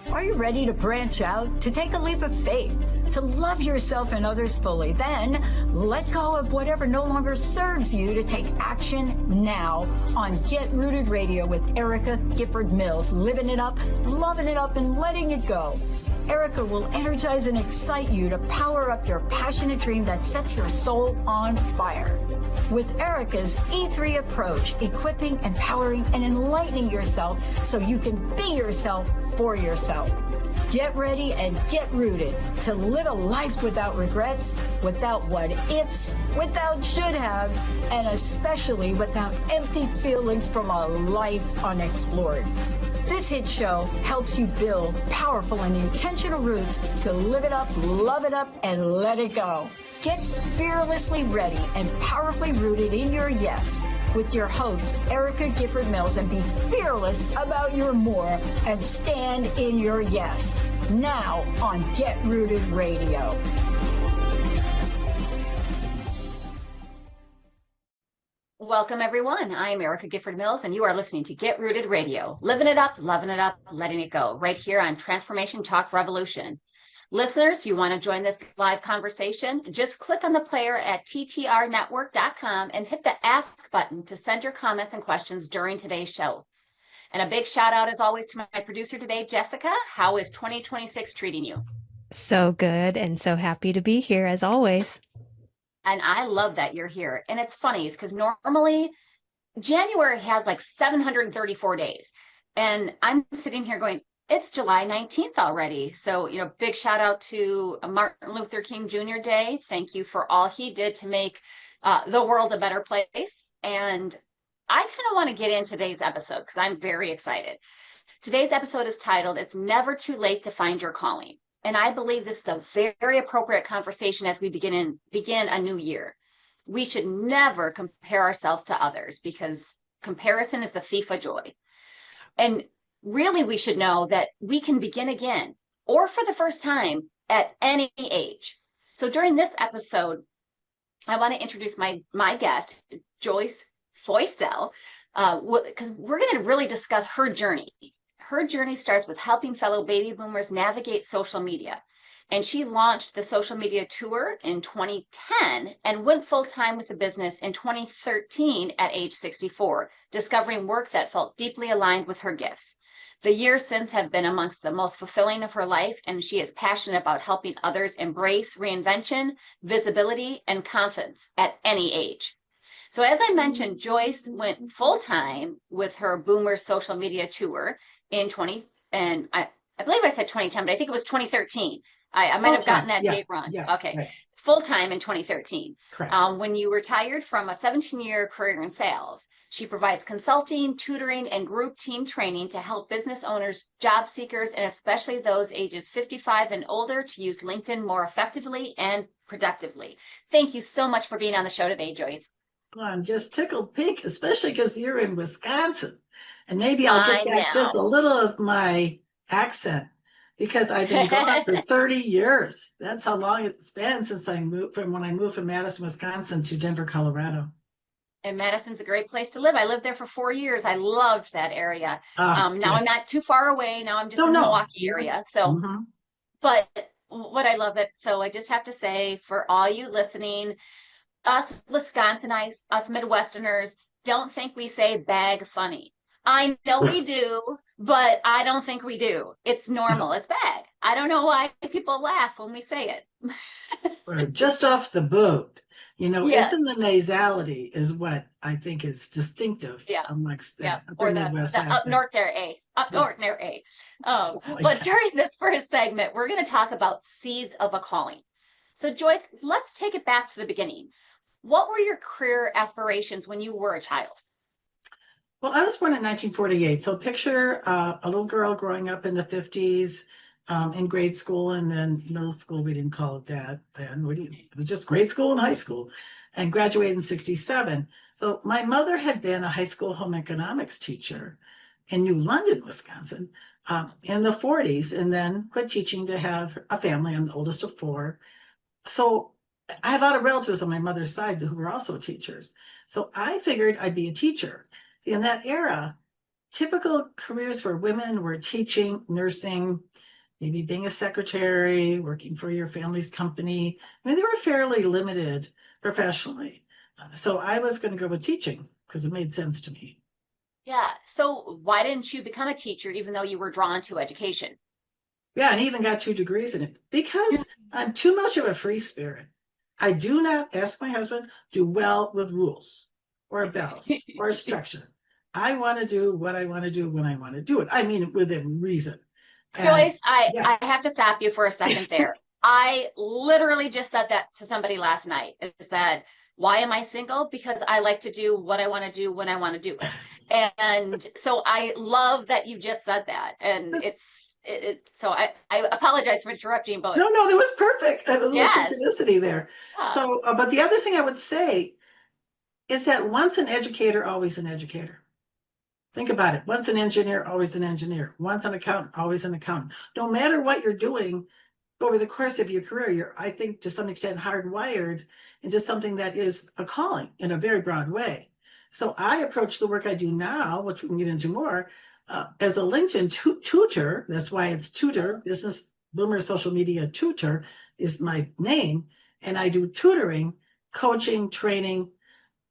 Are you ready to branch out, to take a leap of faith, to love yourself and others fully? Then let go of whatever no longer serves you to take action now on Get Rooted Radio with Erica Gifford Mills. Living it up, loving it up, and letting it go. Erica will energize and excite you to power up your passionate dream that sets your soul on fire. With Erica's E3 approach, equipping, empowering, and enlightening yourself so you can be yourself for yourself. Get ready and get rooted to live a life without regrets, without what ifs, without should haves, and especially without empty feelings from a life unexplored. This hit show helps you build powerful and intentional roots to live it up, love it up, and let it go. Get fearlessly ready and powerfully rooted in your yes with your host, Erica Gifford Mills, and be fearless about your more and stand in your yes. Now on Get Rooted Radio. Welcome, everyone. I'm Erica Gifford Mills, and you are listening to Get Rooted Radio. Living it up, loving it up, letting it go, right here on Transformation Talk Revolution. Listeners, you want to join this live conversation? Just click on the player at ttrnetwork.com and hit the Ask button to send your comments and questions during today's show. And a big shout out, as always, to my producer today, Jessica. How is 2026 treating you? So good, and so happy to be here, as always. And I love that you're here. And it's funny because normally January has like 734 days. And I'm sitting here going, it's July 19th already. So, big shout out to Martin Luther King Jr. Day. Thank you for all he did to make the world a better place. And I kind of want to get in today's episode because I'm very excited. Today's episode is titled, It's Never Too Late to Find Your Calling. And I believe this is a very appropriate conversation as we begin a new year. We should never compare ourselves to others because comparison is the thief of joy. And really, we should know that we can begin again or for the first time at any age. So during this episode, I want to introduce my guest, Joyce Foistel, because we're going to really discuss her journey. Her journey starts with helping fellow baby boomers navigate social media. And she launched the social media tour in 2010 and went full-time with the business in 2013 at age 64, discovering work that felt deeply aligned with her gifts. The years since have been amongst the most fulfilling of her life, and she is passionate about helping others embrace reinvention, visibility, and confidence at any age. So as I mentioned, Joyce went full-time with her Boomer social media tour in I believe I said 2010, but I think it was 2013. I might have gotten that date wrong. Yeah, okay. Right. Full-time in 2013. Correct. When you retired from a 17-year career in sales, she provides consulting, tutoring, and group team training to help business owners, job seekers, and especially those ages 55 and older to use LinkedIn more effectively and productively. Thank you so much for being on the show today, Joyce. Well, I'm just tickled pink, especially because you're in Wisconsin. And maybe I'll get back just a little of my accent because I've been gone for 30 years. That's how long it's been since I moved from Madison, Wisconsin to Denver, Colorado. And Madison's a great place to live. I lived there for 4 years. I loved that area. Now Yes. I'm not too far away. Now I'm just in the Milwaukee area. So, but what I love it. So I just have to say for all you listening, us Wisconsinites, us Midwesterners, don't think we say bag funny. I know we do, but I don't think we do. It's normal. It's bag. I don't know why people laugh when we say it. Or just off the boat. Isn't the nasality is what I think is distinctive amongst the upper Midwest. The up north there, Up north there, Oh, but during this first segment, we're going to talk about seeds of a calling. So Joyce, let's take it back to the beginning. What were your career aspirations when you were a child? Well, I was born in 1948. So picture a little girl growing up in the 50s in grade school and then middle school. We didn't call it that then. It was just grade school and high school, and graduated in 67. So my mother had been a high school home economics teacher in New London, Wisconsin in the 40s, and then quit teaching to have a family. I'm the oldest of four. So I had a lot of relatives on my mother's side who were also teachers. So I figured I'd be a teacher. In that era, typical careers for women were teaching, nursing, maybe being a secretary, working for your family's company. I mean, they were fairly limited professionally. So I was going to go with teaching because it made sense to me. Yeah. So why didn't you become a teacher even though you were drawn to education? Yeah, and even got 2 degrees in it because I'm too much of a free spirit. I do not, ask my husband, do well with rules or bells or structure. I want to do what I want to do when I want to do it. I mean, within reason. And, Joyce, yeah. I have to stop you for a second there. I literally just said that to somebody last night. Is that why am I single? Because I like to do what I want to do when I want to do it. And so I love that you just said that. And so I apologize for interrupting, but No, that was perfect. A little yes. synchronicity there. Yeah. So, but the other thing I would say is that once an educator, always an educator. Think about it. Once an engineer, always an engineer. Once an accountant, always an accountant. No matter what you're doing over the course of your career, you're, I think, to some extent hardwired into something that is a calling in a very broad way. So I approach the work I do now, which we can get into more, as a LinkedIn tutor. That's why it's tutor. Business Boomer Social Media Tutor is my name. And I do tutoring, coaching, training,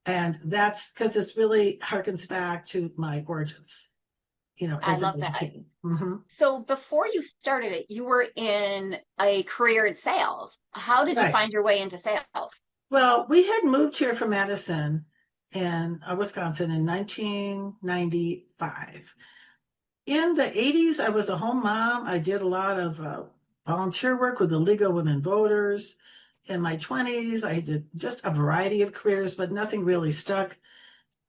and that's because it really harkens back to my origins, I as an love that. educator. Mm-hmm. So before you started it, you were in a career in sales. How did you Right. find your way into sales? Well, we had moved here from Madison in Wisconsin in 1995. In the 80s, I was a home mom. I did a lot of volunteer work with the League of Women Voters. In my 20s, I did just a variety of careers, but nothing really stuck.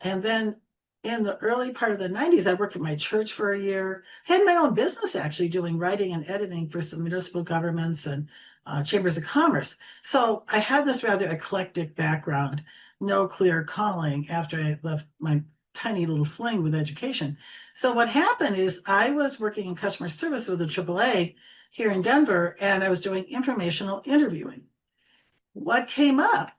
And then in the early part of the 90s, I worked for my church for a year. I had my own business actually doing writing and editing for some municipal governments and chambers of commerce. So I had this rather eclectic background, no clear calling after I left my tiny little fling with education. So what happened is I was working in customer service with the AAA here in Denver, and I was doing informational interviewing. What came up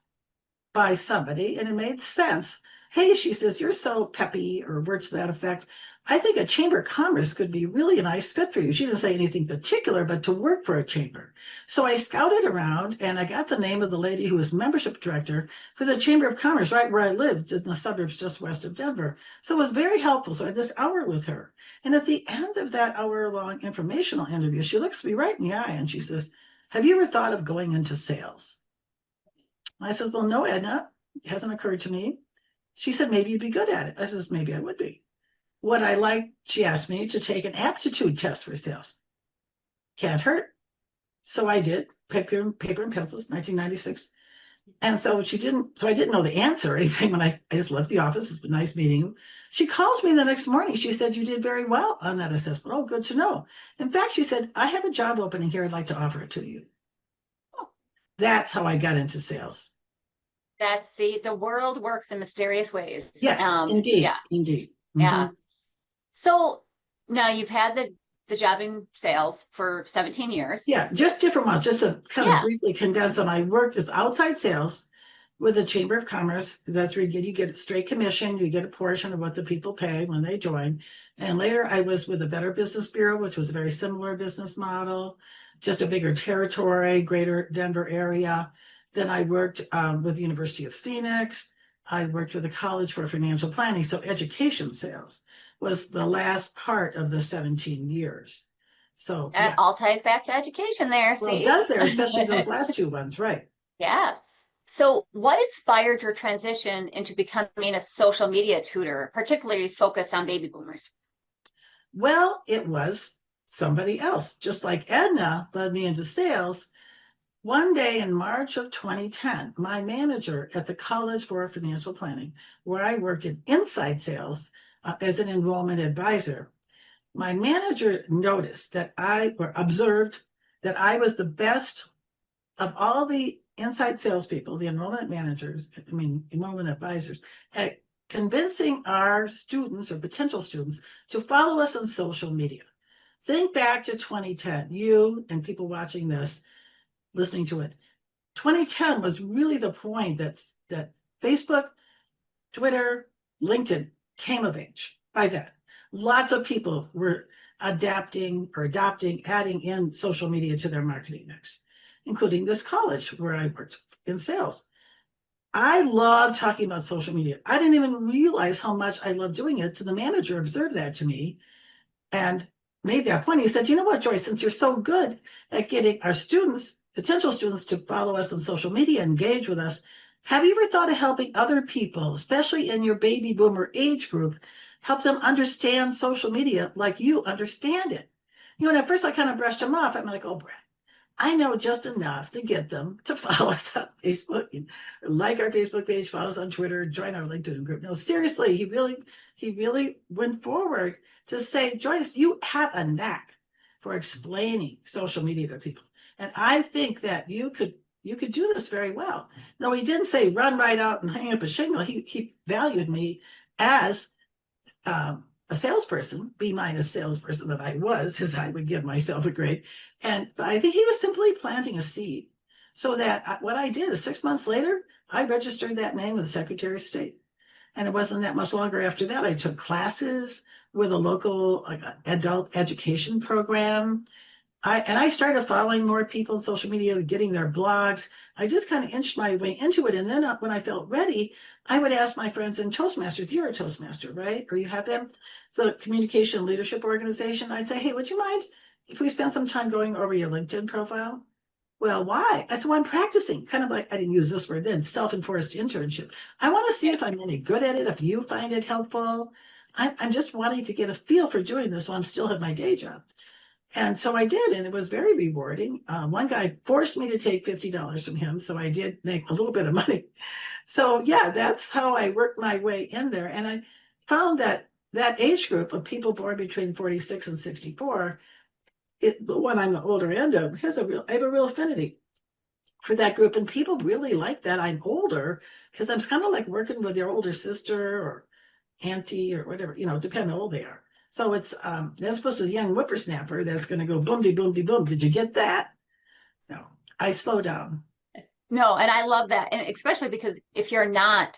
by somebody, and it made sense. Hey, she says, you're so peppy, or words to that effect. I think a chamber of commerce could be really a nice fit for you. She didn't say anything particular, but to work for a chamber. So I scouted around and I got the name of the lady who was membership director for the Chamber of Commerce, right where I lived in the suburbs just west of Denver. So it was very helpful. So I had this hour with her. And at the end of that hour-long informational interview, she looks me right in the eye and she says, have you ever thought of going into sales? I said, well, no, Edna, it hasn't occurred to me. She said, maybe you'd be good at it. I says, maybe I would be. What I like, she asked me to take an aptitude test for sales. Can't hurt. So I did, paper and pencils, 1996. And so I didn't know the answer or anything when I just left the office. It's been nice meeting you. She calls me the next morning. She said, you did very well on that assessment. Oh, good to know. In fact, she said, I have a job opening here. I'd like to offer it to you. That's how I got into sales. The world works in mysterious ways. Yes, indeed. Yeah. Indeed. Mm-hmm. Yeah. So now you've had the job in sales for 17 years. Yeah, just different ones. Just to kind of briefly condense them. I worked as outside sales with the Chamber of Commerce. That's where you get straight commission. You get a portion of what the people pay when they join. And later I was with the Better Business Bureau, which was a very similar business model, just a bigger territory, greater Denver area. Then I worked with the University of Phoenix. I worked with the College for Financial Planning. So education sales was the last part of the 17 years. So It all ties back to education there. Well, see? it does there, especially those last 2 ones, right? Yeah. So what inspired your transition into becoming a social media tutor, particularly focused on baby boomers? Well, it was somebody else. Just like Edna led me into sales, one day in March of 2010, my manager at the College for Financial Planning, where I worked in inside sales as an enrollment advisor, my manager noticed that observed that I was the best of all the inside salespeople, the enrollment advisors, at convincing our students or potential students to follow us on social media. Think back to 2010, you and people watching this, listening to it. 2010 was really the point that Facebook, Twitter, LinkedIn came of age by then. lots of people were adapting or adopting, adding in social media to their marketing mix, including this college where I worked in sales. I love talking about social media. I didn't even realize how much I love doing it. So the manager observed that to me and made that point. He said, you know what, Joyce, since you're so good at getting our students, potential students, to follow us on social media, engage with us, have you ever thought of helping other people, especially in your baby boomer age group, help them understand social media like you understand it? You know, and at first I kind of brushed him off. I'm like, oh, Brad, I know just enough to get them to follow us on Facebook, like our Facebook page, follow us on Twitter, join our LinkedIn group. No, seriously, he really went forward to say, Joyce, you have a knack for explaining social media to people. And I think that you could do this very well. No, he didn't say run right out and hang up a shingle. He valued me as a salesperson, B- salesperson that I was, as I would give myself a grade. And I think he was simply planting a seed so that what I did is 6 months later, I registered that name with the Secretary of State. And it wasn't that much longer after that. I took classes with a local adult education program. I started following more people on social media, getting their blogs. I just kind of inched my way into it. And then when I felt ready, I would ask my friends in Toastmasters, you're a Toastmaster, right? Or you have them, the Communication Leadership Organization. I'd say, hey, would you mind if we spend some time going over your LinkedIn profile? Well, why? I said, well, I'm practicing, kind of like, I didn't use this word then, self-enforced internship. I want to see if I'm any good at it, if you find it helpful. I'm just wanting to get a feel for doing this while I'm still have my day job. And so I did, and it was very rewarding. One guy forced me to take $50 from him, so I did make a little bit of money. So yeah, that's how I worked my way in there. And I found that age group of people born between 46 and 64, the one I'm the older end of, I have a real affinity for that group. And people really like that I'm older, because I'm kind of like working with their older sister or auntie or whatever, depending on how old they are. So it's as opposed to a young whippersnapper that's going to go boom de boom de boom. Did you get that? No, I slow down. No, and I love that, and especially because if you're not,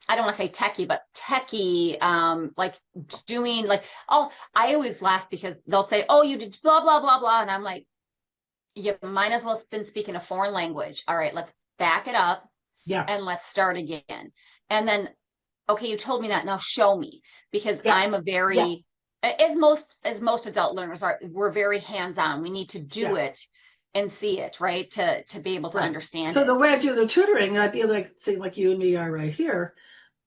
I don't want to say techie, but techie, like doing like, oh, I always laugh because they'll say, oh, you did blah blah blah blah, and I'm like, you might as well have been speaking a foreign language. All right, let's back it up, and let's start again, and then. Okay, you told me that. Now show me, because I'm a very, as most adult learners are, we're very hands-on. We need to do it and see it, right? To be able to understand it. So it. the way I do the tutoring, I'd be like, say, like you and me are right here.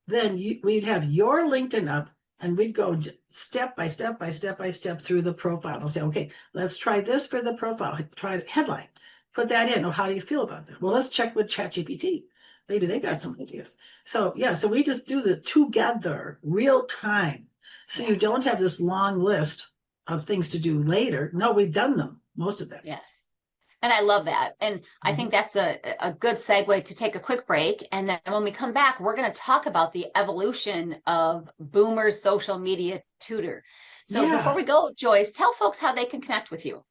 Then we'd have your LinkedIn up, and we'd go step by step through the profile. I'll say, okay, let's try this for the profile. Try the headline. Put that in. Oh, how do you feel about that? Well, let's check with ChatGPT. Maybe they got some ideas. So so we just do the together, real time. So you don't have this long list of things to do later. No, we've done them, most of them. Yes. And I love that. And I think that's a good segue to take a quick break. And then when we come back, we're going to talk about the evolution of Boomer's social media tutor. So before we go, Joyce, tell folks how they can connect with you.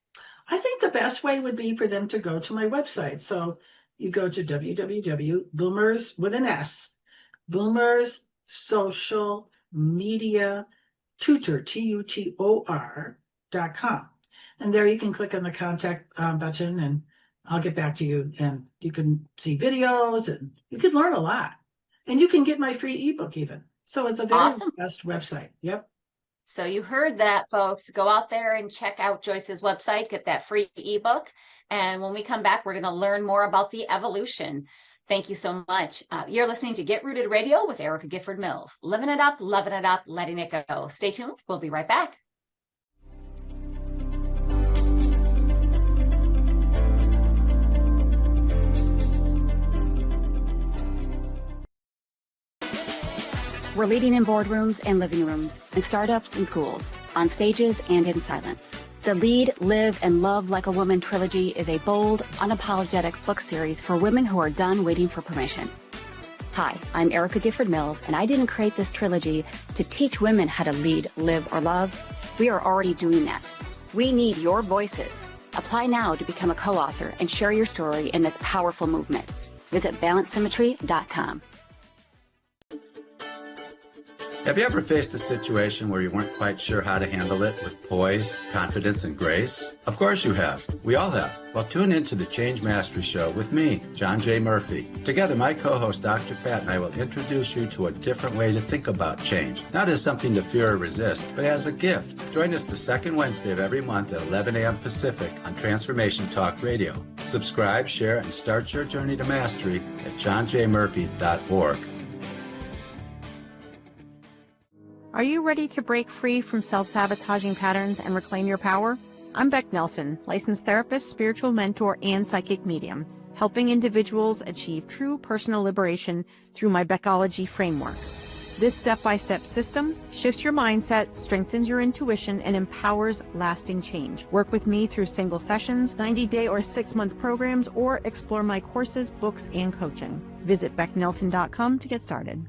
I think the best way would be for them to go to my website. So you go to www.boomers with an S, Boomers Social Media Tutor, TUTOR.com. And there you can click on the contact button, and I'll get back to you. And you can see videos, and you can learn a lot. And you can get my free ebook even. So it's a very awesome best website. Yep. So you heard that, folks. Go out there and check out Joyce's website, get that free ebook. And when we come back, we're going to learn more about the evolution. Thank you so much. You're listening to Get Rooted Radio with Erica Gifford Mills. Living it up, loving it up, letting it go. Stay tuned. We'll be right back. We're leading in boardrooms and living rooms, in startups and schools, on stages and in silence. The Lead, Live, and Love Like a Woman trilogy is a bold, unapologetic book series for women who are done waiting for permission. Hi, I'm Erica Gifford Mills, and I didn't create this trilogy to teach women how to lead, live, or love. We are already doing that. We need your voices. Apply now to become a co-author and share your story in this powerful movement. Visit balancesymmetry.com. Have you ever faced a situation where you weren't quite sure how to handle it with poise, confidence, and grace? Of course you have. We all have. Well, tune in to the Change Mastery Show with me, John J. Murphy. Together, my co-host, Dr. Pat, and I will introduce you to a different way to think about change. Not as something to fear or resist, but as a gift. Join us the second Wednesday of every month at 11 a.m. Pacific on Transformation Talk Radio. Subscribe, share, and start your journey to mastery at johnjmurphy.org. Are you ready to break free from self-sabotaging patterns and reclaim your power? I'm Beck Nelson, licensed therapist, spiritual mentor, and psychic medium, helping individuals achieve true personal liberation through my Beckology framework. This step-by-step system shifts your mindset, strengthens your intuition, and empowers lasting change. Work with me through single sessions, 90-day or 6-month programs, or explore my courses, books, and coaching. Visit becknelson.com to get started.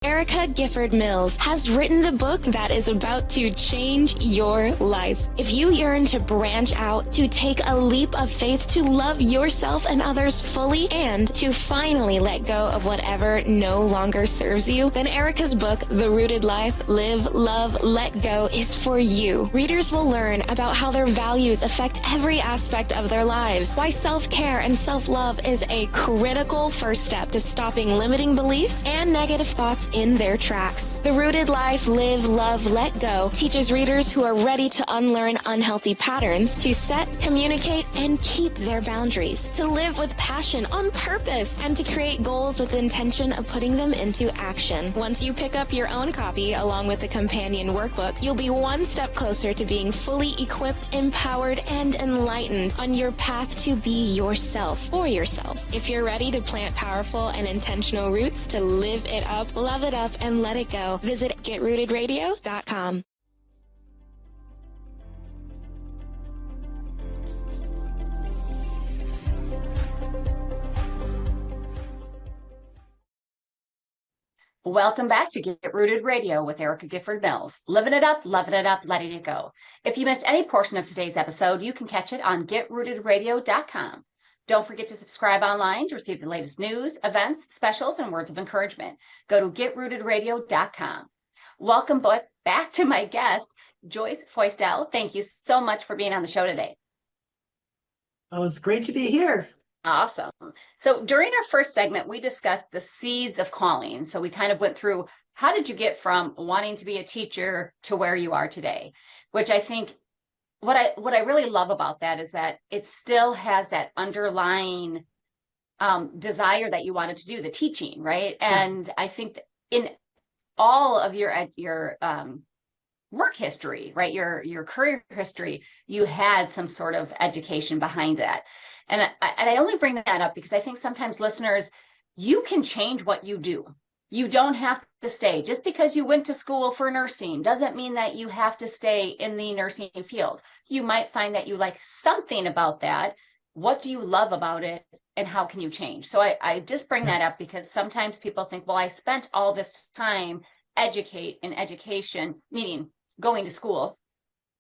Erica Gifford Mills has written the book that is about to change your life. If you yearn to branch out, to take a leap of faith, to love yourself and others fully, and to finally let go of whatever no longer serves you, then Erica's book, The Rooted Life, Live, Love, Let Go, is for you. Readers will learn about how their values affect every aspect of their lives, why self-care and self-love is a critical first step to stopping limiting beliefs and negative thoughts in their tracks. The Rooted Life, Live, Love, Let Go teaches readers who are ready to unlearn unhealthy patterns to set, communicate, and keep their boundaries, to live with passion on purpose, and to create goals with the intention of putting them into action. Once you pick up your own copy along with the companion workbook, you'll be one step closer to being fully equipped, empowered, and enlightened on your path to be yourself for yourself. If you're ready to plant powerful and intentional roots to live it up, love it up, and let it go, visit getrootedradio.com. Welcome back to Get Rooted Radio with Erica Gifford Mills. Living it up, loving it up, letting it go. If you missed any portion of today's episode, you can catch it on getrootedradio.com. Don't forget to subscribe online to receive the latest news, events, specials, and words of encouragement. Go to getrootedradio.com. Welcome back to my guest, Joyce Foistel. Thank you so much for being on the show today. Oh, it's great to be here. Awesome. So during our first segment, we discussed the seeds of calling. So we kind of went through, how did you get from wanting to be a teacher to where you are today? Which I think what I really love about that is that it still has that underlying desire that you wanted to do, the teaching, right? Yeah. And I think that in all of your work history, right, your career history, you had some sort of education behind that. And I only bring that up because I think sometimes listeners, you can change what you do. You don't have to stay. Just because you went to school for nursing doesn't mean that you have to stay in the nursing field. You might find that you like something about that. What do you love about it? And how can you change? So I just bring that up because sometimes people think, well, I spent all this time in education, meaning going to school.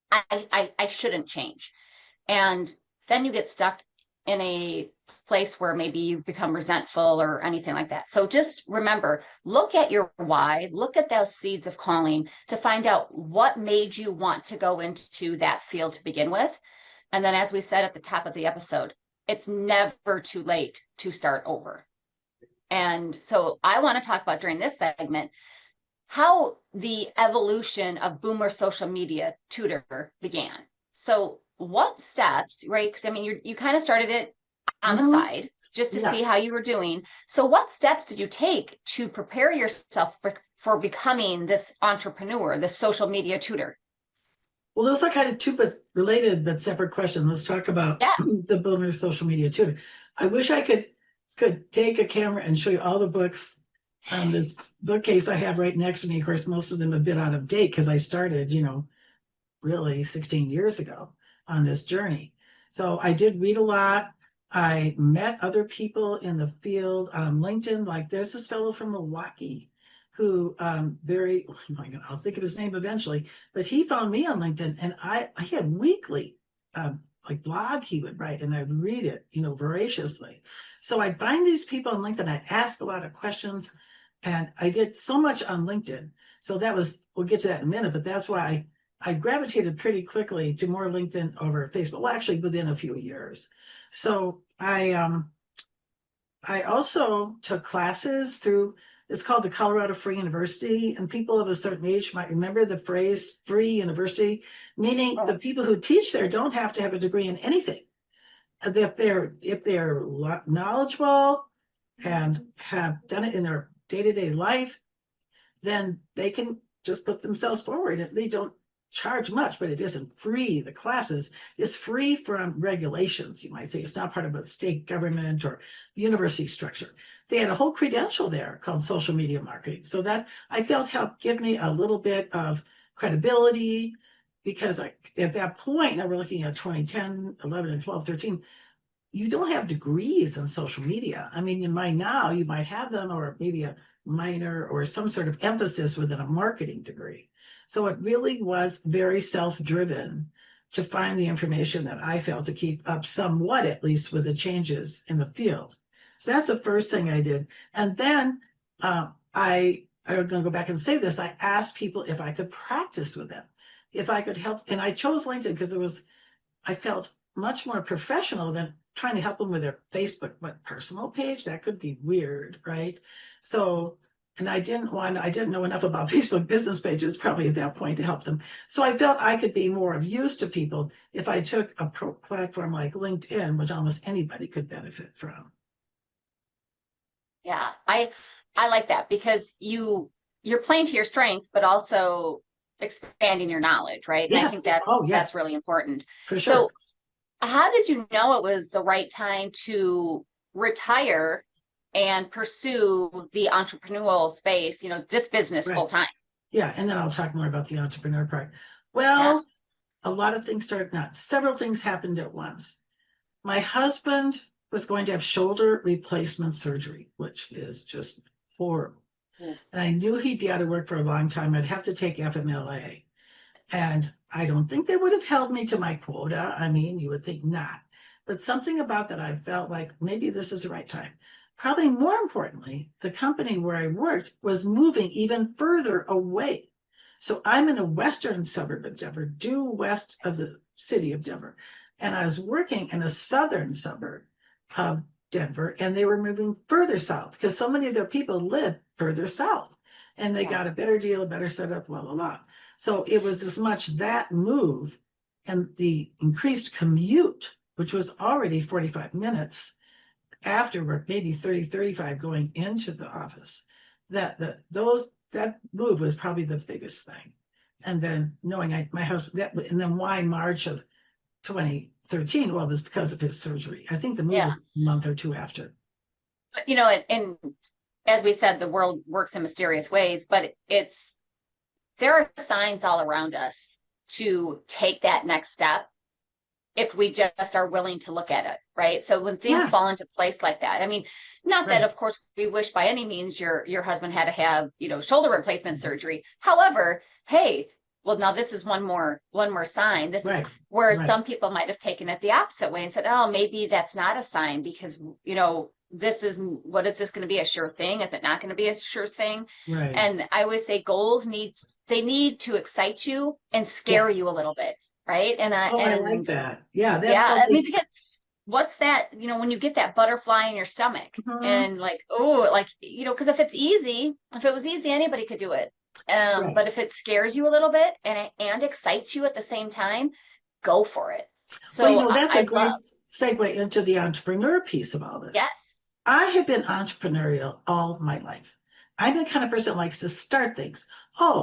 I shouldn't change. And then you get stuck in a place where maybe you become resentful or anything like that. So just remember, look at your why, look at those seeds of calling to find out what made you want to go into that field to begin with. And then, as we said at the top of the episode, it's never too late to start over. And so I want to talk about during this segment, how the evolution of Boomer social media tutor began. So what steps, right? Because I mean, you kind of started it on the side just to see how you were doing. So what steps did you take to prepare yourself for becoming this entrepreneur, this social media tutor? Well, those are kind of two related but separate questions. Let's talk about the Boomer social media tutor. I wish I could take a camera and show you all the books on this bookcase I have right next to me. Of course, most of them have been out of date because I started, really 16 years ago on this journey. So I did read a lot. I met other people in the field on LinkedIn. Like there's this fellow from Milwaukee who I'll think of his name eventually, but he found me on LinkedIn, and I had weekly blog he would write, and I'd read it, voraciously. So I'd find these people on LinkedIn. I'd ask a lot of questions. And I did so much on LinkedIn. So that was, we'll get to that in a minute, but that's why I gravitated pretty quickly to more LinkedIn over Facebook. Well, actually within a few years. So I also took classes through, it's called the Colorado Free University, and people of a certain age might remember the phrase free university, meaning the people who teach there don't have to have a degree in anything. If they're knowledgeable and have done it in their day-to-day life, then they can just put themselves forward. They don't charge much, but it isn't free. The classes is free from regulations, you might say. It's not part of a state government or university structure. They had a whole credential there called social media marketing. So that I felt helped give me a little bit of credibility, because at that point, now we're looking at 2010, 11, and 12, 13, you don't have degrees in social media. I mean, you might now, you might have them, or maybe a minor or some sort of emphasis within a marketing degree. So it really was very self-driven to find the information that I felt to keep up somewhat, at least, with the changes in the field. So that's the first thing I did. And then I'm going to go back and say this. I asked people if I could practice with them, if I could help. And I chose LinkedIn because I felt much more professional than trying to help them with their Facebook, personal page. That could be weird, right? So, and I didn't know enough about Facebook business pages probably at that point to help them. So I felt I could be more of use to people if I took a platform like LinkedIn, which almost anybody could benefit from. Yeah, I like that, because you're playing to your strengths, but also expanding your knowledge, right? And Yes. I think that's really important. For sure. So how did you know it was the right time to retire and pursue the entrepreneurial space, this business full time? Yeah. And then I'll talk more about the entrepreneur part. Well, a lot of things several things happened at once. My husband was going to have shoulder replacement surgery, which is just horrible. And I knew he'd be out of work for a long time. I'd have to take FMLA. And I don't think they would have held me to my quota. I mean, you would think not. But something about that, I felt like maybe this is the right time. Probably more importantly, the company where I worked was moving even further away. So I'm in a western suburb of Denver, due west of the city of Denver. And I was working in a southern suburb of Denver, and they were moving further south because so many of their people live further south, and they got a better deal, a better setup, blah, blah, blah. So it was as much that move and the increased commute, which was already 45 minutes after work, maybe 30, 35 going into the office, that move was probably the biggest thing. And then knowing my husband, and then why March of 2013? Well, it was because of his surgery. I think the move was a month or two after. But, and as we said, the world works in mysterious ways, but there are signs all around us to take that next step if we just are willing to look at it, right? So when things fall into place like that, I mean, not that of course we wish by any means your husband had to have, shoulder replacement surgery. However, hey, well, now this is one more sign. This is where some people might have taken it the opposite way and said, oh, maybe that's not a sign because, what is this going to be, a sure thing? Is it not going to be a sure thing? Right. And I always say goals need to excite you and scare you a little bit. Right. And I like that. Yeah. I mean, because what's that, when you get that butterfly in your stomach and because if it was easy, anybody could do it. But if it scares you a little bit and excites you at the same time, go for it. So that's a great segue into the entrepreneur piece of all this. Yes. I have been entrepreneurial all my life. I'm the kind of person that likes to start things.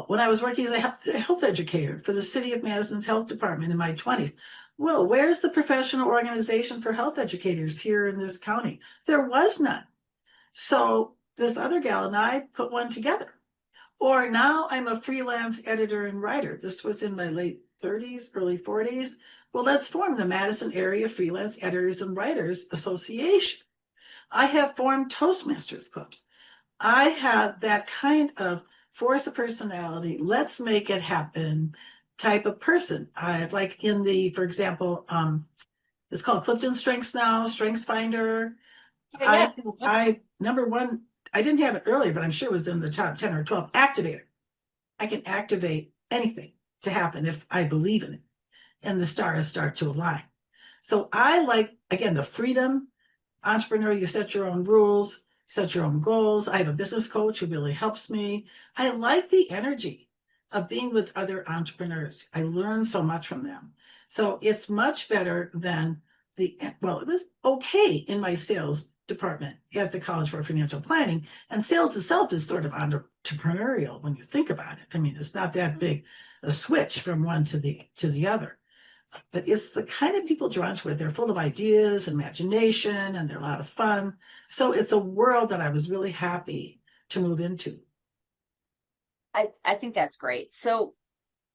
When I was working as a health educator for the City of Madison's health department in my 20s, well, where's the professional organization for health educators here in this county? There was none. So this other gal and I put one together. Or now I'm a freelance editor and writer. This was in my late 30s, early 40s. Well, let's form the Madison Area Freelance Editors and Writers Association. I have formed Toastmasters clubs. I have that kind of force of personality, let's make it happen type of person. I like for example, it's called Clifton Strengths now, Strengths Finder. I number one, I didn't have it earlier, but I'm sure it was in the top 10 or 12, activator. I can activate anything to happen if I believe in it, and the stars start to align. So I like, again, the freedom, entrepreneur, you set your own rules, set your own goals. I have a business coach who really helps me. I like the energy of being with other entrepreneurs. I learn so much from them. So it's much better than well, it was okay in my sales department at the College for Financial Planning. And sales itself is sort of entrepreneurial when you think about it. I mean, it's not that big a switch from one to the other. But it's the kind of people drawn to it. They're full of ideas, imagination, and they're a lot of fun. So it's a world that I was really happy to move into. I think that's great. So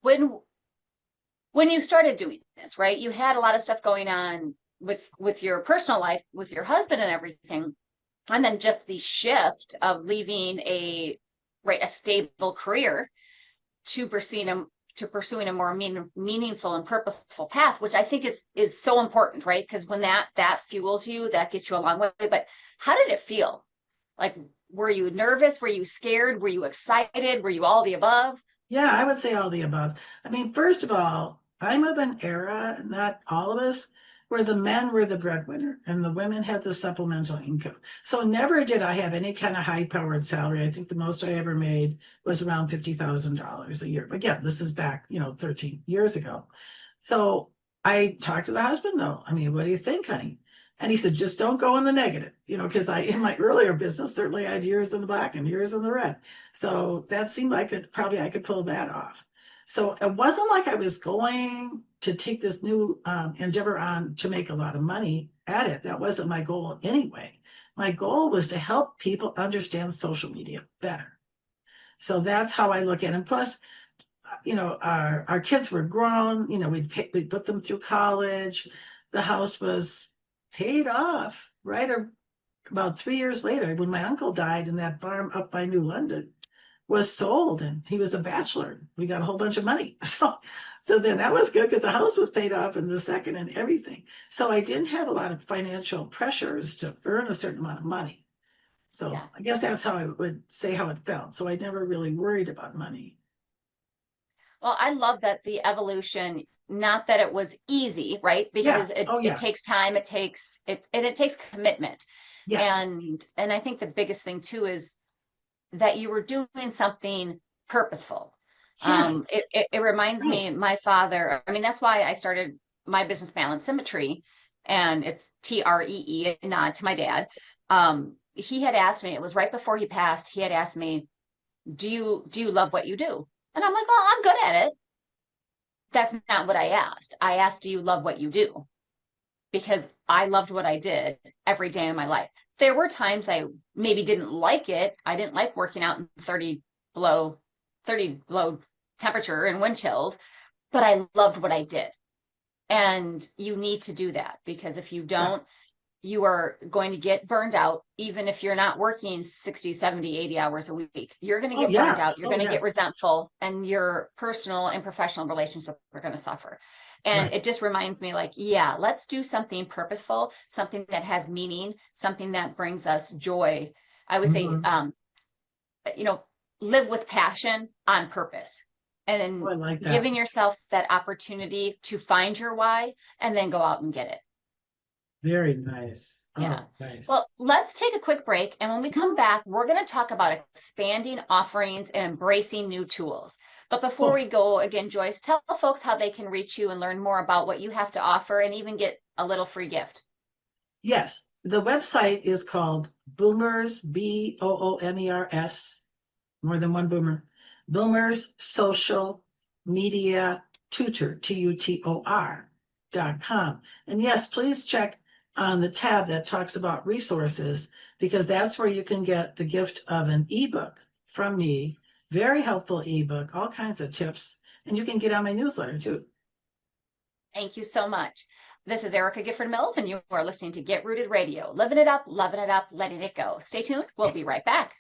when you started doing this, right, you had a lot of stuff going on with your personal life, with your husband and everything. And then just the shift of leaving a stable career to pursuing a more meaningful and purposeful path, which I think is so important, right? Because when that fuels you, that gets you a long way. But how did it feel? Like, were you nervous? Were you scared? Were you excited? Were you all the above? Yeah, I would say all the above. I mean, first of all, I'm of an era, not all of us, where the men were the breadwinner and the women had the supplemental income. So never did I have any kind of high-powered salary. I think the most I ever made was around $50,000 a year. Again, this is back, 13 years ago. So I talked to the husband, though. I mean, what do you think, honey? And he said, just don't go in the negative, because in my earlier business, certainly I had years in the black and years in the red. So that seemed like I could pull that off. So it wasn't like I was going to take this new endeavor on to make a lot of money at it. That wasn't my goal anyway. My goal was to help people understand social media better. So that's how I look at it. And plus, our kids were grown, we'd put them through college. The house was paid off, right? Or about 3 years later, when my uncle died, and that farm up by New London was sold, and he was a bachelor. We got a whole bunch of money. So then that was good because the house was paid off in the second and everything. So I didn't have a lot of financial pressures to earn a certain amount of money. So yeah. I guess that's how I would say how it felt. So I never really worried about money. Well, I love that the evolution, not that it was easy, right? Because it takes time, it takes commitment. Yes. And I think the biggest thing too is that you were doing something purposeful. Yes. It reminds me, my father, I mean, that's why I started my business, Balance Symmetry, and it's TREE, a nod to my dad. He had asked me, it was right before he passed, he had asked me, do you love what you do? And I'm like, oh, I'm good at it. That's not what I asked. I asked, do you love what you do? Because I loved what I did every day of my life. There were times I maybe didn't like it. I didn't like working out in 30 below temperature and wind chills, but I loved what I did. And you need to do that, because if you don't, you are going to get burned out. Even if you're not working 60, 70, 80 hours a week, you're going to get burned out. You're going to get resentful, and your personal and professional relationships are going to suffer. And it just reminds me, like, let's do something purposeful, something that has meaning, something that brings us joy. I would say, live with passion on purpose, and then giving yourself that opportunity to find your why and then go out and get it. Very nice. Yeah. Oh, nice. Well, let's take a quick break. And when we come back, we're going to talk about expanding offerings and embracing new tools. But before we go, again, Joyce, tell folks how they can reach you and learn more about what you have to offer, and even get a little free gift. Yes. The website is called Boomers, BOOMERS, more than one boomer, Boomers Social Media Tutor, TUTOR.com. And yes, please check on the tab that talks about resources, because that's where you can get the gift of an ebook from me. Very helpful ebook, all kinds of tips, and you can get on my newsletter too. Thank you so much. This is Erica Gifford Mills, and you are listening to Get Rooted Radio. Living it up, loving it up, letting it go. Stay tuned. We'll be right back.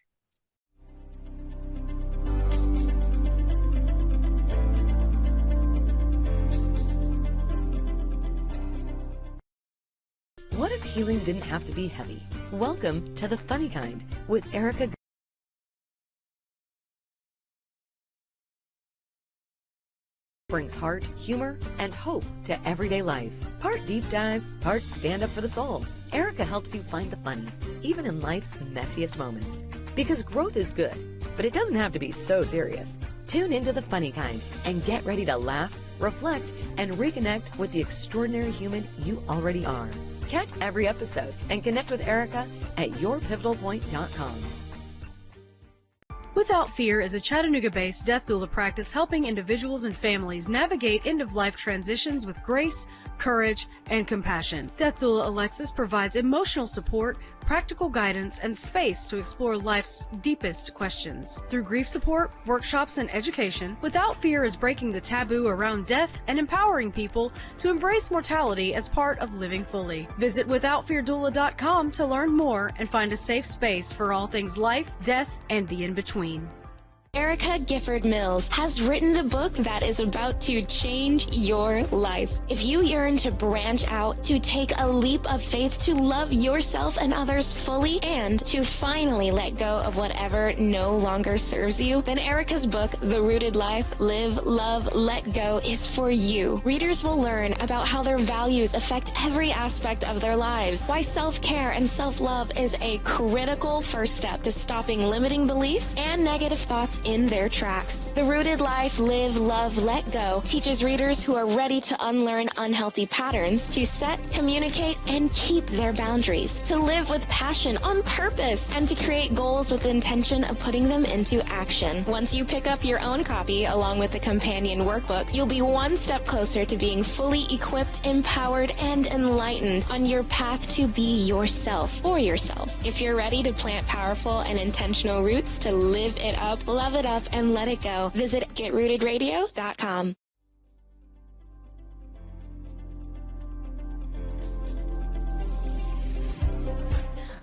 What if healing didn't have to be heavy? Welcome to The Funny Kind with Erica. Brings heart, humor, and hope to everyday life. Part deep dive, part stand up for the soul. Erica helps you find the funny, even in life's messiest moments. Because growth is good, but it doesn't have to be so serious. Tune into The Funny Kind and get ready to laugh, reflect, and reconnect with the extraordinary human you already are. Catch every episode and connect with Erica at yourpivotalpoint.com. Without Fear is a Chattanooga-based death doula practice helping individuals and families navigate end-of-life transitions with grace, courage, and compassion. Death doula Alexis provides emotional support, practical guidance, and space to explore life's deepest questions. Through grief support, workshops, and education, Without Fear is breaking the taboo around death and empowering people to embrace mortality as part of living fully. Visit withoutfeardoula.com to learn more and find a safe space for all things life, death, and the in-between. Erica Gifford Mills has written the book that is about to change your life. If you yearn to branch out, to take a leap of faith, to love yourself and others fully, and to finally let go of whatever no longer serves you, then Erica's book, The Rooted Life, Live, Love, Let Go, is for you. Readers will learn about how their values affect every aspect of their lives, why self-care and self-love is a critical first step to stopping limiting beliefs and negative thoughts in their tracks. The Rooted Life, Live, Love, Let Go teaches readers who are ready to unlearn unhealthy patterns to set, communicate, and keep their boundaries, to live with passion on purpose, and to create goals with the intention of putting them into action. Once you pick up your own copy along with the companion workbook, you'll be one step closer to being fully equipped, empowered, and enlightened on your path to be yourself for yourself. If you're ready to plant powerful and intentional roots to live it up, love it up, and let it go, visit getrootedradio.com.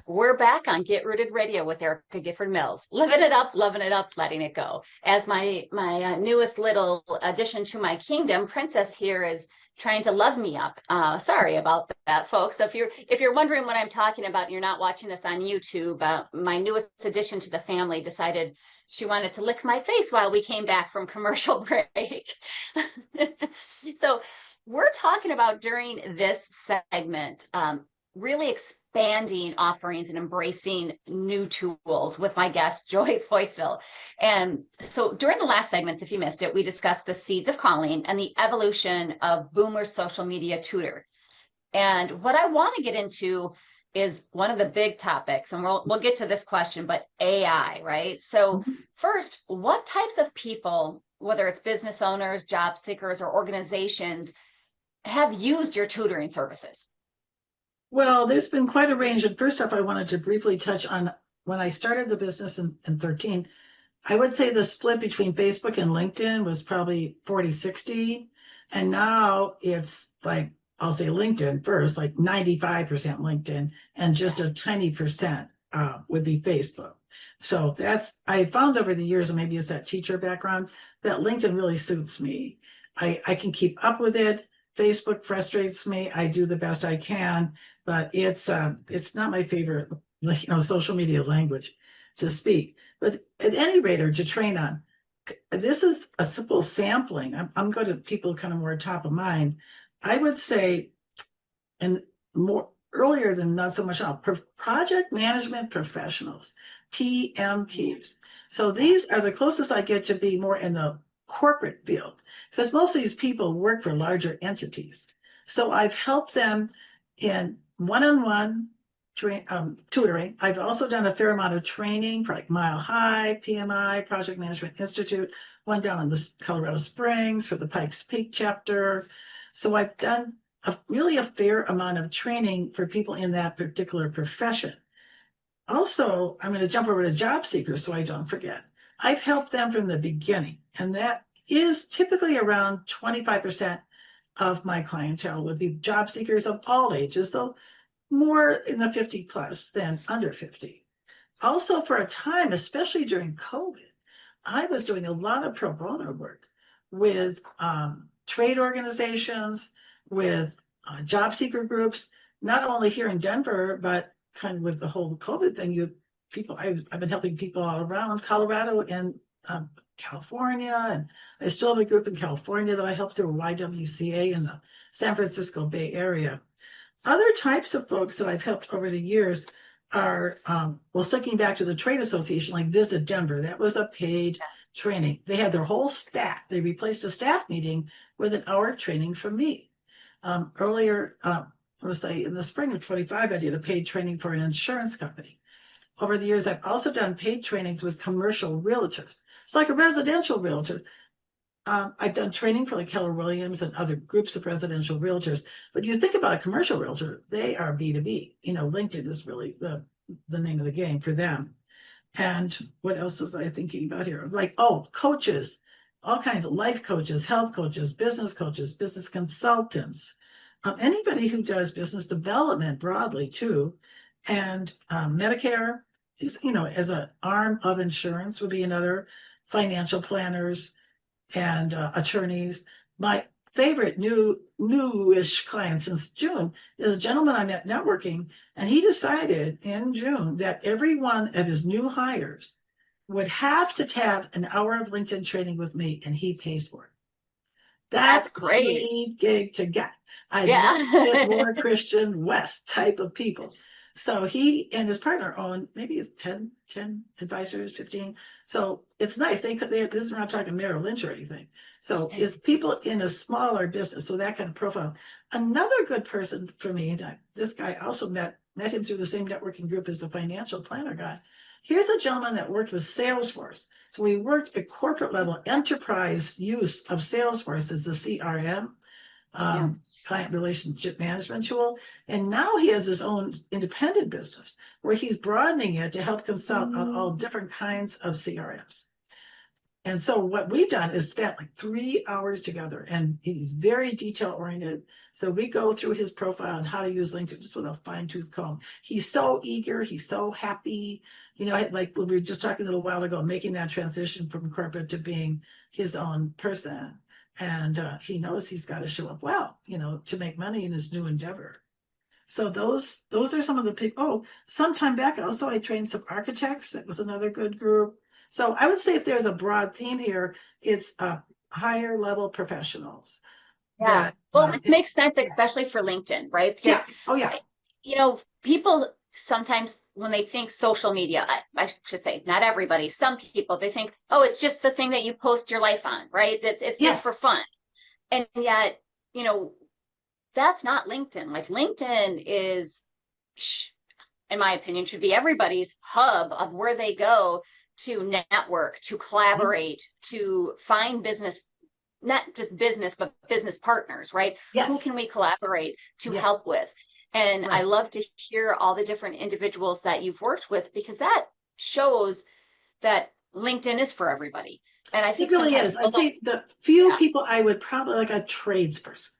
We're back on Get Rooted Radio with Erica Gifford Mills. Living it up, loving it up, letting it go. As my newest little addition to my kingdom, Princess here is trying to love me up. Sorry about that, folks. So if you're wondering what I'm talking about, and you're not watching this on YouTube. My newest addition to the family decided she wanted to lick my face while we came back from commercial break. So we're talking about during this segment, really expanding offerings and embracing new tools with my guest, Joyce Feustel. And so during the last segments, if you missed it, we discussed the seeds of calling and the evolution of Boomer social media tutor. And what I want to get into is one of the big topics, and we'll get to this question, but AI, right? So first, what types of people, whether it's business owners, job seekers, or organizations, have used your tutoring services? Well, there's been quite a range. And first off, I wanted to briefly touch on when I started the business in 13, I would say the split between Facebook and LinkedIn was probably 40-60. And now it's like, I'll say LinkedIn first, like 95% LinkedIn, and just a tiny percent would be Facebook. So I found over the years, and maybe it's that teacher background, that LinkedIn really suits me. I can keep up with it. Facebook frustrates me. I do the best I can, but it's not my favorite, social media language to speak. But at any rate, or to train on, this is a simple sampling. I'm going to people kind of more top of mind. I would say, and more earlier than not so much now, project management professionals, PMPs. So these are the closest I get to be more in the corporate field, because most of these people work for larger entities. So I've helped them in one-on-one tutoring. I've also done a fair amount of training for like Mile High, PMI, Project Management Institute, one down in the Colorado Springs for the Pikes Peak chapter. So I've done a fair amount of training for people in that particular profession. Also, I'm going to jump over to job seekers so I don't forget. I've helped them from the beginning, and that is typically around 25% of my clientele would be job seekers of all ages, though more in the 50 plus than under 50. Also, for a time, especially during COVID, I was doing a lot of pro bono work with trade organizations, with job seeker groups, not only here in Denver, but kind of with the whole COVID thing, I've been helping people all around Colorado and California, and I still have a group in California that I help through YWCA in the San Francisco Bay Area. Other types of folks that I've helped over the years are, sticking back to the trade association, like Visit Denver. That was a paid training. They had their whole staff. They replaced a staff meeting with an hour of training from me. Earlier, I would say in the spring of 25, I did a paid training for an insurance company. Over the years, I've also done paid trainings with commercial realtors. It's like a residential realtor. I've done training for like Keller Williams and other groups of residential realtors. But you think about a commercial realtor, they are B2B. LinkedIn is really the name of the game for them. And what else was I thinking about here? Like, coaches, all kinds of life coaches, health coaches, business consultants, anybody who does business development broadly too. And Medicare is, as an arm of insurance would be another, financial planners and attorneys. My favorite newish client since June is a gentleman I met networking, and he decided in June that every one of his new hires would have to have an hour of LinkedIn training with me, and he pays for it. That's great. A sweet gig to get. I'd love to get more Christian West type of people. So he and his partner own maybe 10 advisors, 15. So it's nice. This is not talking Merrill Lynch or anything. So it's people in a smaller business. So that kind of profile. Another good person for me, and this guy also met him through the same networking group as the financial planner guy. Here's a gentleman that worked with Salesforce. So we worked at corporate level, enterprise use of Salesforce as the CRM. Client relationship management tool. And now he has his own independent business where he's broadening it to help consult on all different kinds of CRMs. And so what we've done is spent like 3 hours together, and he's very detail oriented. So we go through his profile and how to use LinkedIn just with a fine tooth comb. He's so eager. He's so happy. Like when we were just talking a little while ago, making that transition from corporate to being his own person. And he knows he's got to show up well, to make money in his new endeavor. So those are some of the people. Some time back, also, I trained some architects. That was another good group. So I would say if there's a broad theme here, it's higher level professionals. Yeah. It makes sense, especially for LinkedIn, right? Because, people sometimes when they think social media, I should say, not everybody, some people, they think, it's just the thing that you post your life on, right? It's just for fun. And yet, that's not LinkedIn. Like LinkedIn is, in my opinion, should be everybody's hub of where they go to network, to collaborate, to find business, not just business, but business partners, right? Yes. Who can we collaborate to help with? And I love to hear all the different individuals that you've worked with, because that shows that LinkedIn is for everybody. And I think it really is. I'd say the few people I would probably, like a tradesperson,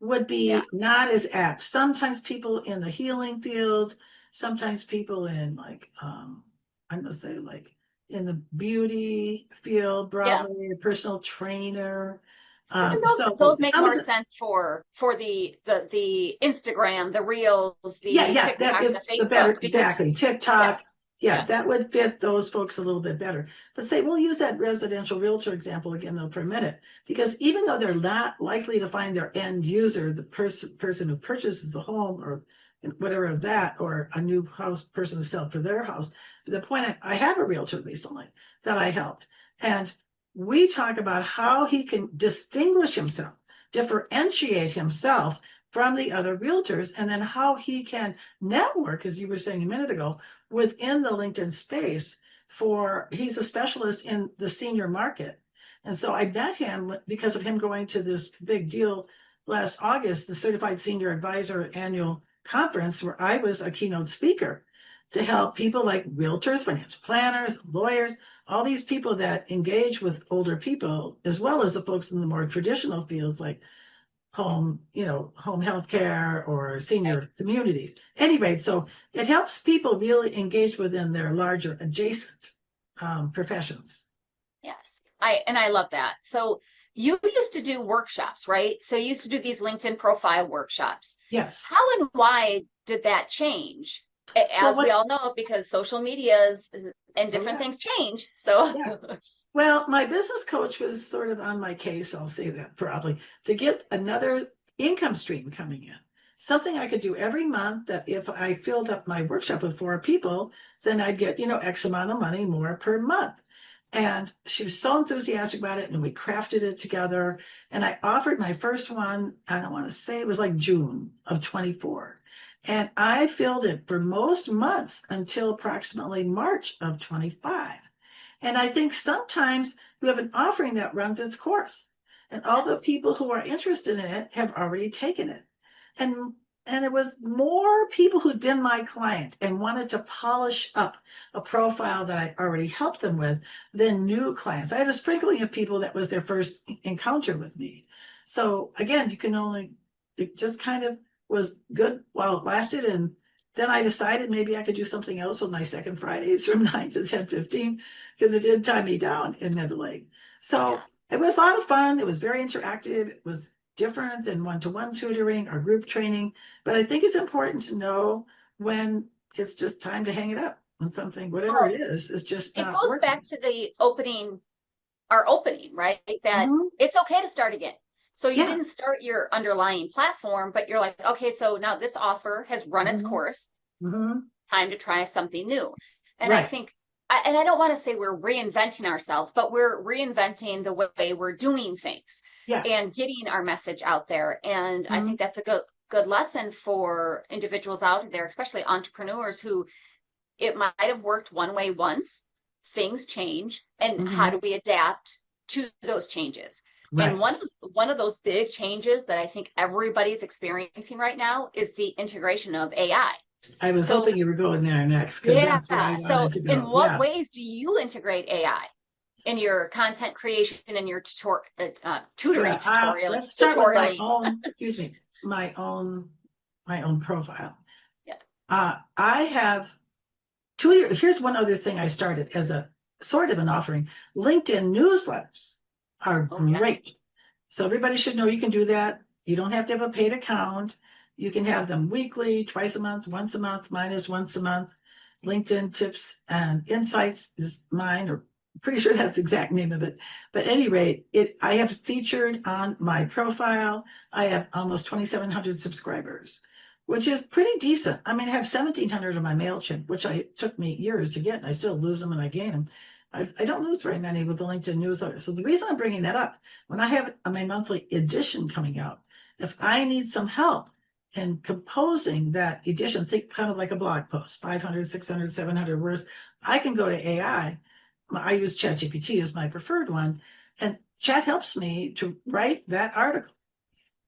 would be not as apt. Sometimes people in the healing fields, sometimes people in like, I'm going to say like in the beauty field, broadly, a personal trainer. Those make more sense for the Instagram, the Reels, the TikTok, the Facebook. Exactly. TikTok. That would fit those folks a little bit better. But say we'll use that residential realtor example again though for a minute, because even though they're not likely to find their end user, the person who purchases a home or whatever of that, or a new house person to sell for their house, the point I have a realtor recently that I helped, and we talk about how he can distinguish himself, differentiate himself from the other realtors, and then how he can network, as you were saying a minute ago, within the LinkedIn space. He's a specialist in the senior market. And so I met him because of him going to this big deal last August, the Certified Senior Advisor Annual Conference, where I was a keynote speaker to help people like realtors, financial planners, lawyers, all these people that engage with older people, as well as the folks in the more traditional fields like home health care or senior communities. Anyway, so it helps people really engage within their larger adjacent professions. Yes, I love that. So you used to do workshops, right? So you used to do these LinkedIn profile workshops. Yes. How and why did that change? As we all know, because social media and different things change. So well, my business coach was sort of on my case, I'll say that probably, to get another income stream coming in. Something I could do every month, that if I filled up my workshop with 4 people, then I'd get, X amount of money more per month. And she was so enthusiastic about it, and we crafted it together. And I offered my first one, and I want to say it was like June of 24. And I filled it for most months until approximately March of 25. And I think sometimes you have an offering that runs its course, and all the people who are interested in it have already taken it. And it was more people who'd been my client and wanted to polish up a profile that I'd already helped them with than new clients. I had a sprinkling of people that was their first encounter with me. So again, it just kind of was good while it lasted. And then I decided maybe I could do something else with my second Fridays from 9 to 10:15, because it did tie me down in Middle Lake. So It was a lot of fun. It was very interactive. It was different than one-to-one tutoring or group training. But I think it's important to know when it's just time to hang it up, when something, whatever it is just not It goes working. back to our opening, right? That it's okay to start again. So you didn't start your underlying platform, but you're like, okay, so now this offer has run its course. Time to try something new. And I think, and I don't want to say we're reinventing ourselves, but we're reinventing the way we're doing things and getting our message out there. And I think that's a good lesson for individuals out there, especially entrepreneurs, who it might have worked one way once. Things change, and how do we adapt to those changes? Right. And one of those big changes that I think everybody's experiencing right now is the integration of AI. I was hoping you were going there next. That's where I wanted to go. In what ways do you integrate AI in your content creation and your tutoring tutorial? Let's start with my own, my own profile. I have 2 years. Here's one other thing I started as a sort of an offering. LinkedIn newsletters are great. So everybody should know you can do that. You don't have to have a paid account. You can have them weekly, twice a month, once a month. Mine is once a month. LinkedIn Tips and Insights is mine, or pretty sure that's the exact name of it. But at any rate, I have featured on my profile. I have almost 2,700 subscribers, which is pretty decent. I mean, I have 1,700 on my MailChimp, which took me years to get, and I still lose them and I gain them. I don't lose very many with the LinkedIn newsletter. So the reason I'm bringing that up, when I have my monthly edition coming out, if I need some help in composing that edition, think kind of like a blog post, 500, 600, 700 words, I can go to AI. I use ChatGPT as my preferred one, and Chat helps me to write that article.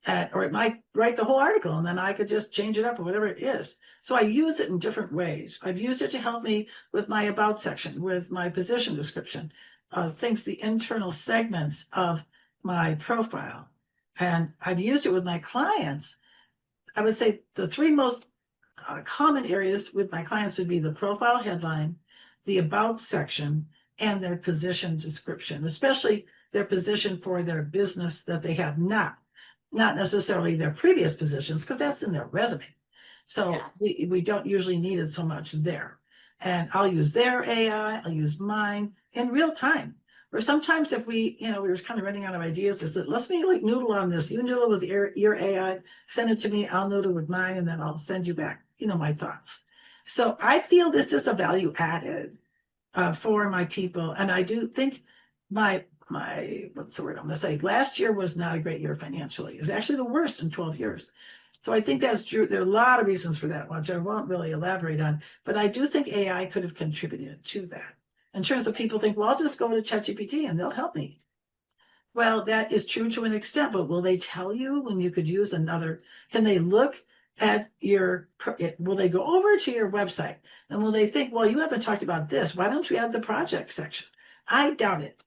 Or it might write the whole article, and then I could just change it up or whatever it is. So I use it in different ways. I've used it to help me with my about section, with my position description, the internal segments of my profile. And I've used it with my clients. I would say the 3 most common areas with my clients would be the profile headline, the about section, and their position description, especially their position for their business that they have not necessarily their previous positions, because that's in their resume. So we don't usually need it so much there. And I'll use their AI, I'll use mine in real time. Or sometimes if we were kind of running out of ideas, is that let's me like noodle on this. You noodle with your AI, send it to me, I'll noodle with mine, and then I'll send you back, my thoughts. So I feel this is a value added for my people. And I do think what's the word I'm going to say? Last year was not a great year financially. It was actually the worst in 12 years. So I think that's true. There are a lot of reasons for that, which I won't really elaborate on. But I do think AI could have contributed to that. In terms of people think, well, I'll just go to ChatGPT and they'll help me. Well, that is true to an extent, but will they tell you when you could use another? Can they look at will they go over to your website and will they think, well, you haven't talked about this. Why don't you add the project section? I doubt it.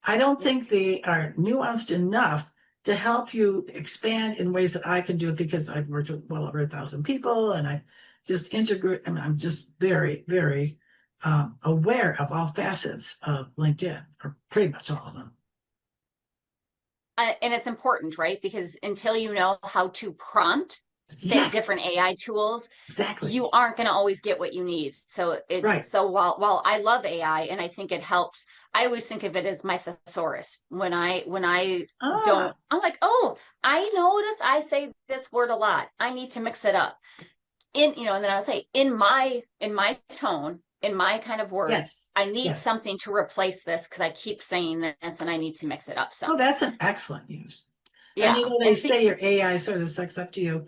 I don't think they are nuanced enough to help you expand in ways that I can do it, because I've worked with well over 1,000 people and I just integrate. I mean, I'm just very, very aware of all facets of LinkedIn, or pretty much all of them. And it's important, right? Because until you know how to prompt Yes. different AI tools, Exactly. you aren't going to always get what you need. So so while I love AI and I think it helps, I always think of it as my thesaurus. When I don't, I'm like, oh, I notice I say this word a lot. I need to mix it up and then I'll say in my tone, in my kind of words, Yes. I need something to replace this because I keep saying this and I need to mix it up. So that's an excellent use. Yeah. And they say your AI sort of sucks up to you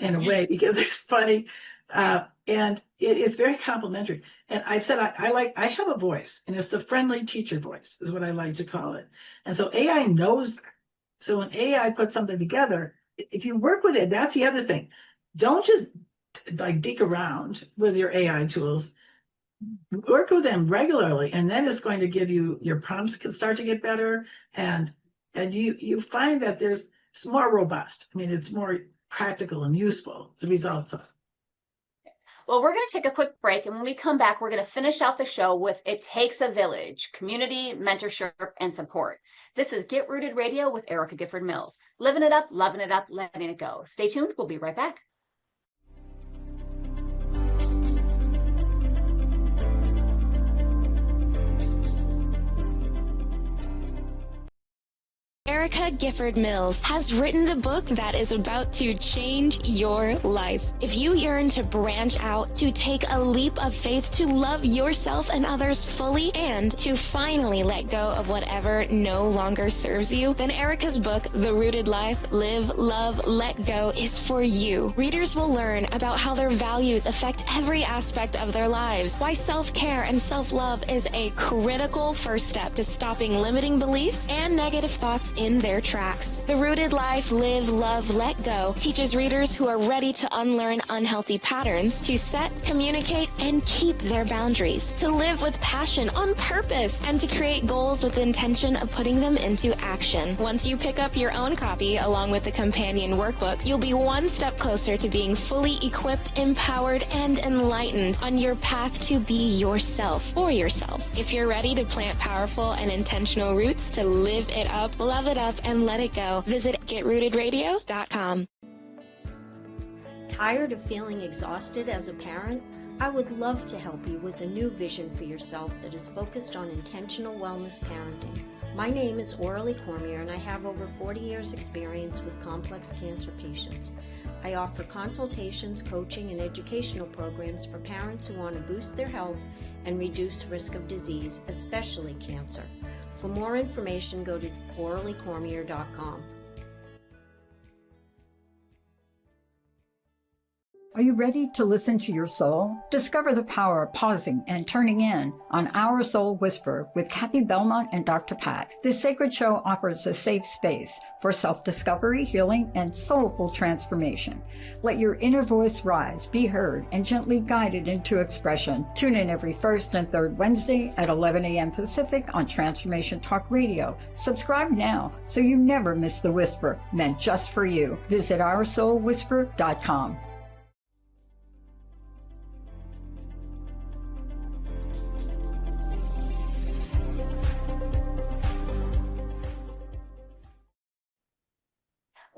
in a way because it's funny. And it is very complimentary. And I've said, I have a voice, and it's the friendly teacher voice is what I like to call it. And so AI knows that. So when AI puts something together, if you work with it, that's the other thing. Don't just like dig around with your AI tools. Work with them regularly, and then it's going to give you, your prompts can start to get better, and you find that it's more robust. I mean, it's more practical and useful, the results of it. Well, we're going to take a quick break, and when we come back, we're going to finish out the show with It Takes a Village, community, mentorship, and support. This is Get Rooted Radio with Erica Gifford Mills. Living it up, loving it up, letting it go. Stay tuned. We'll be right back. Erica Gifford Mills has written the book that is about to change your life. If you yearn to branch out, to take a leap of faith, to love yourself and others fully, and to finally let go of whatever no longer serves you, then Erica's book, The Rooted Life, Live, Love, Let Go, is for you. Readers will learn about how their values affect every aspect of their lives, why self-care and self-love is a critical first step to stopping limiting beliefs and negative thoughts in their tracks. The Rooted Life, Live, Love, Let Go teaches readers who are ready to unlearn unhealthy patterns to set, communicate, and keep their boundaries, to live with passion on purpose, and to create goals with the intention of putting them into action. Once you pick up your own copy along with the companion workbook, you'll be one step closer to being fully equipped, empowered, and enlightened on your path to be yourself for yourself. If you're ready to plant powerful and intentional roots to live it up, love it up, and let it go, visit GetRootedRadio.com. Tired of feeling exhausted as a parent? I would love to help you with a new vision for yourself that is focused on intentional wellness parenting. My name is Aurelie Cormier, and I have over 40 years experience with complex cancer patients. I offer consultations, coaching, and educational programs for parents who want to boost their health and reduce risk of disease, especially cancer. For more information, go to AurelieCormier.com. Are you ready to listen to your soul? Discover the power of pausing and turning in on Our Soul Whisper with Kathy Belmont and Dr. Pat. This sacred show offers a safe space for self-discovery, healing, and soulful transformation. Let your inner voice rise, be heard, and gently guided into expression. Tune in every first and third Wednesday at 11 a.m. Pacific on Transformation Talk Radio. Subscribe now so you never miss the whisper meant just for you. Visit OurSoulWhisper.com.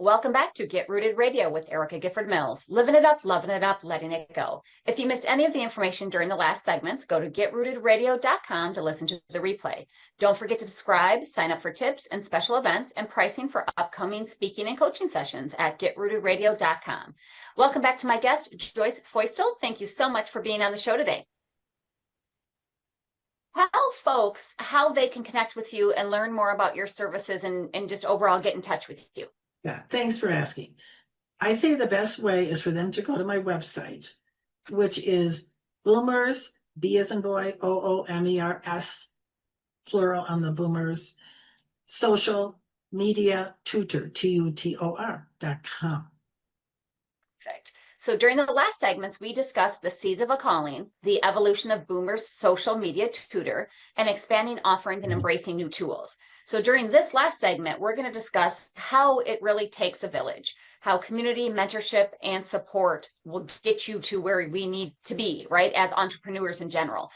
Welcome back to Get Rooted Radio with Erica Gifford Mills. Living it up, loving it up, letting it go. If you missed any of the information during the last segments, go to GetRootedRadio.com to listen to the replay. Don't forget to subscribe, sign up for tips and special events and pricing for upcoming speaking and coaching sessions at GetRootedRadio.com. Welcome back to my guest, Joyce Feustel. Thank you so much for being on the show today. Tell folks how they can connect with you and learn more about your services and just overall get in touch with you. Yeah, thanks for asking. I say the best way is for them to go to my website, which is Boomers, B as in boy, OOMERS, plural on the Boomers, social media tutor, TUTOR.com. Perfect. So during the last segments, we discussed the Seeds of a Calling, the evolution of Boomer's social media tutor, and expanding offerings and embracing new tools. So during this last segment, we're going to discuss how it really takes a village, how community mentorship and support will get you to where we need to be, right, as entrepreneurs in general.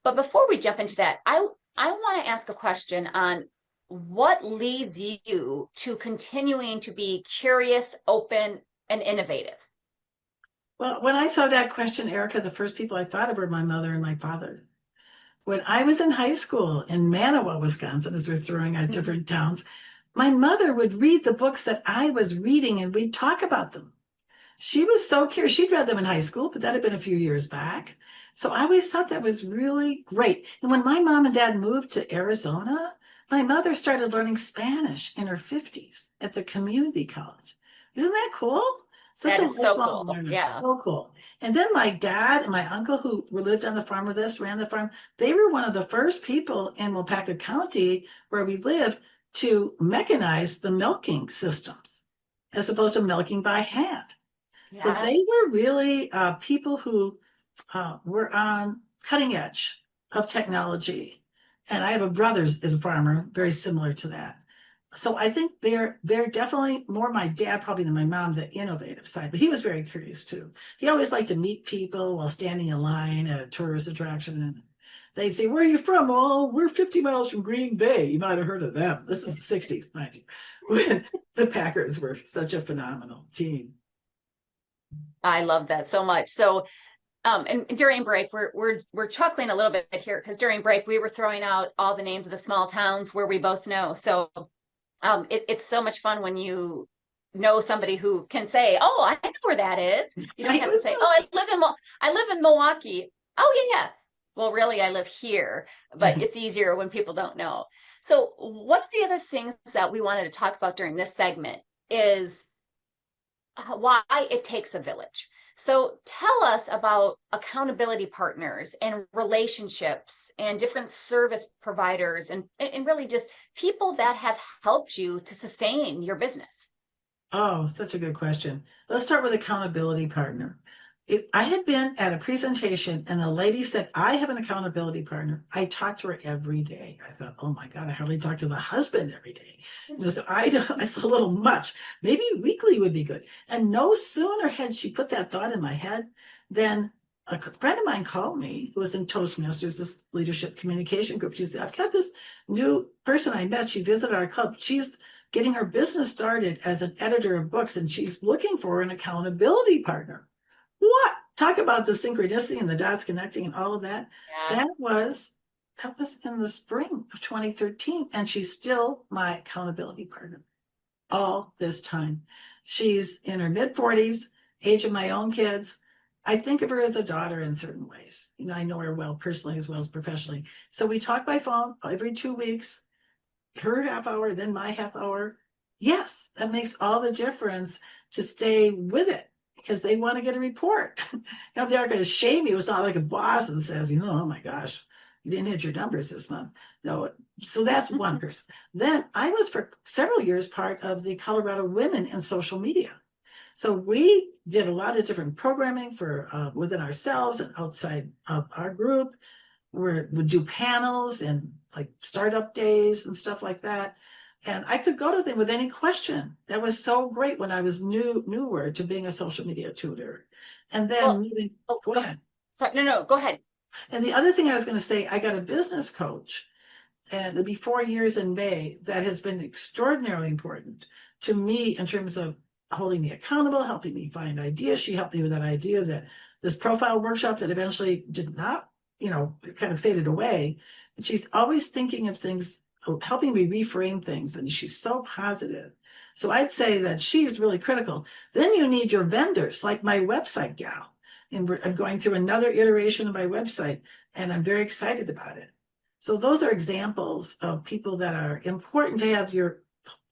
But before we jump into that, I want to ask a question on what leads you to continuing to be curious, open, and innovative? Well, when I saw that question, Erica, the first people I thought of were my mother and my father. When I was in high school in Manawa, Wisconsin, as we're throwing out different towns, my mother would read the books that I was reading and we'd talk about them. She was so curious. She'd read them in high school, but that had been a few years back. So I always thought that was really great. And when my mom and dad moved to Arizona, my mother started learning Spanish in her 50s at the community college. Isn't that cool? That is so cool. Learner. Yeah. So cool. And then my dad and my uncle, who lived on the farm with us, ran the farm, they were one of the first people in Waupaca County where we lived to mechanize the milking systems as opposed to milking by hand. Yeah. So they were really people who were on cutting edge of technology. And I have a brother is a farmer, very similar to that. So I think they're definitely more my dad probably than my mom, the innovative side, but he was very curious too. He always liked to meet people while standing in line at a tourist attraction. And they'd say, "Where are you from?" "Oh, we're 50 miles from Green Bay." You might have heard of them. This is the 60s, mind you, when the Packers were such a phenomenal team. I love that so much. So and during break, we're chuckling a little bit here because during break we were throwing out all the names of the small towns where we both know. So it's so much fun when you know somebody who can say, "Oh, I know where that is." You don't have to say, "Oh, I live in Milwaukee." "Oh, yeah. Well, really, I live here." But it's easier when people don't know. So one of the other things that we wanted to talk about during this segment is why it takes a village. So tell us about accountability partners and relationships and different service providers and really just people that have helped you to sustain your business. Oh, such a good question. Let's start with accountability partner. I had been at a presentation and the lady said, "I have an accountability partner." I talked to her every day. I thought, "Oh my God, I hardly talk to the husband every day." So it's a little much. Maybe weekly would be good. And no sooner had she put that thought in my head than a friend of mine called me who was in Toastmasters, this leadership communication group. She said, "I've got this new person I met. She visited our club. She's getting her business started as an editor of books and she's looking for an accountability partner." What? Talk about the synchronicity and the dots connecting and all of that. Yeah. That was in the spring of 2013. And she's still my accountability partner all this time. She's in her mid-40s, age of my own kids. I think of her as a daughter in certain ways. You know, I know her well personally as well as professionally. So we talk by phone every 2 weeks, her half hour, then my half hour. Yes, that makes all the difference to stay with it. Because they want to get a report. They're going to shame you. It's not like a boss and says, "Oh my gosh, you didn't hit your numbers this month." No. So that's one person. Then I was for several years part of the Colorado Women in Social Media. So we did a lot of different programming for within ourselves and outside of our group. We'd do panels and like startup days and stuff like that. And I could go to them with any question. That was so great when I was newer to being a social media tutor. And then go ahead. Sorry, no, go ahead. And the other thing I was going to say, I got a business coach, and it'll be 4 years in May. That has been extraordinarily important to me in terms of holding me accountable, helping me find ideas. She helped me with that idea of this profile workshop that eventually did not, it kind of faded away. But she's always thinking of things, helping me reframe things, and she's so positive. So I'd say that she's really critical. Then you need your vendors, like my website gal. And I'm going through another iteration of my website, and I'm very excited about it. So those are examples of people that are important to have your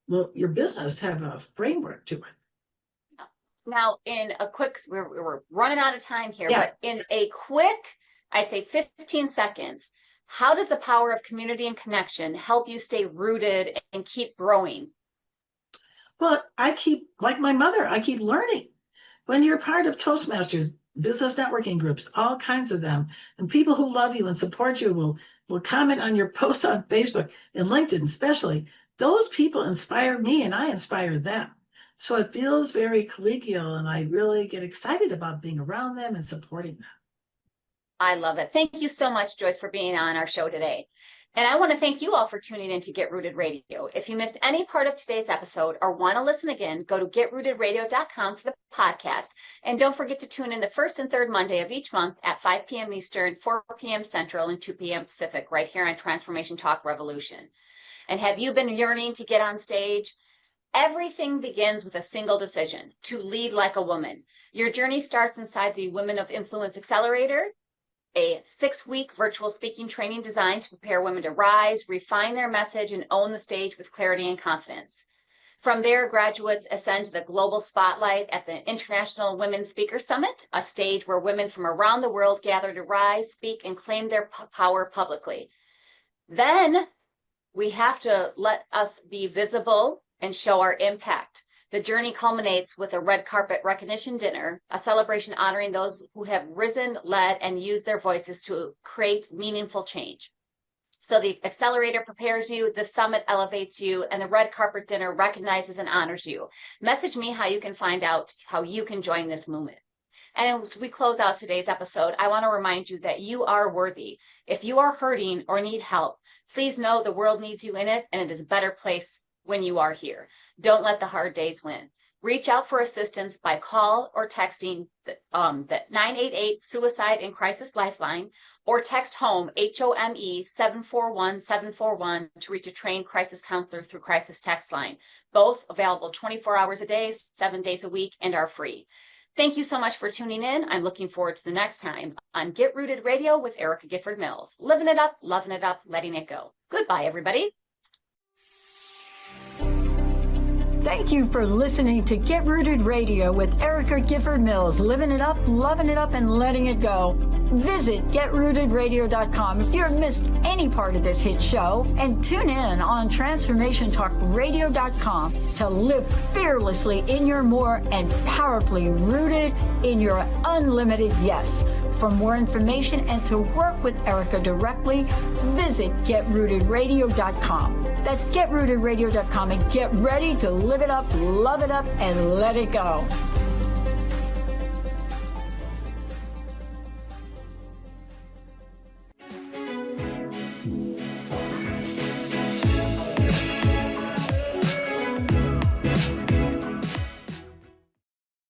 business have a framework to it. Now, in a quick, we're running out of time here, Yeah. but in a quick, I'd say 15 seconds, how does the power of community and connection help you stay rooted and keep growing? Well, like my mother, I keep learning. When you're part of Toastmasters, business networking groups, all kinds of them, and people who love you and support you will comment on your posts on Facebook and LinkedIn especially, those people inspire me and I inspire them. So it feels very collegial, and I really get excited about being around them and supporting them. I love it. Thank you so much, Joyce, for being on our show today. And I want to thank you all for tuning in to Get Rooted Radio. If you missed any part of today's episode or want to listen again, go to getrootedradio.com for the podcast. And don't forget to tune in the first and third Monday of each month at 5 p.m. Eastern, 4 p.m. Central, and 2 p.m. Pacific, right here on Transformation Talk Revolution. And have you been yearning to get on stage? Everything begins with a single decision: to lead like a woman. Your journey starts inside the Women of Influence Accelerator, a 6-week virtual speaking training designed to prepare women to rise, refine their message, and own the stage with clarity and confidence. From there, graduates ascend to the global spotlight at the International Women Speaker Summit, a stage where women from around the world gather to rise, speak, and claim their power publicly. Then we have to let us be visible and show our impact. The journey culminates with a red carpet recognition dinner, a celebration honoring those who have risen, led, and used their voices to create meaningful change. So the accelerator prepares you, the summit elevates you, and the red carpet dinner recognizes and honors you. Message me how you can find out how you can join this movement. And as we close out today's episode, I want to remind you that you are worthy. If you are hurting or need help, please know the world needs you in it, and it is a better place when you are here. Don't let the hard days win. Reach out for assistance by call or texting the 988 Suicide and Crisis Lifeline, or text HOME, HOME, 741-741 to reach a trained crisis counselor through Crisis Text Line. Both available 24 hours a day, 7 days a week, and are free. Thank you so much for tuning in. I'm looking forward to the next time on Get Rooted Radio with Erica Gifford Mills. Living it up, loving it up, letting it go. Goodbye, everybody. Thank you for listening to Get Rooted Radio with Erica Gifford Mills, living it up, loving it up, and letting it go. Visit GetRootedRadio.com if you've missed any part of this hit show, and tune in on TransformationTalkRadio.com to live fearlessly in your more and powerfully rooted in your unlimited yes. For more information and to work with Erica directly, visit GetRootedRadio.com. That's GetRootedRadio.com, and get ready to live it up, love it up, and let it go.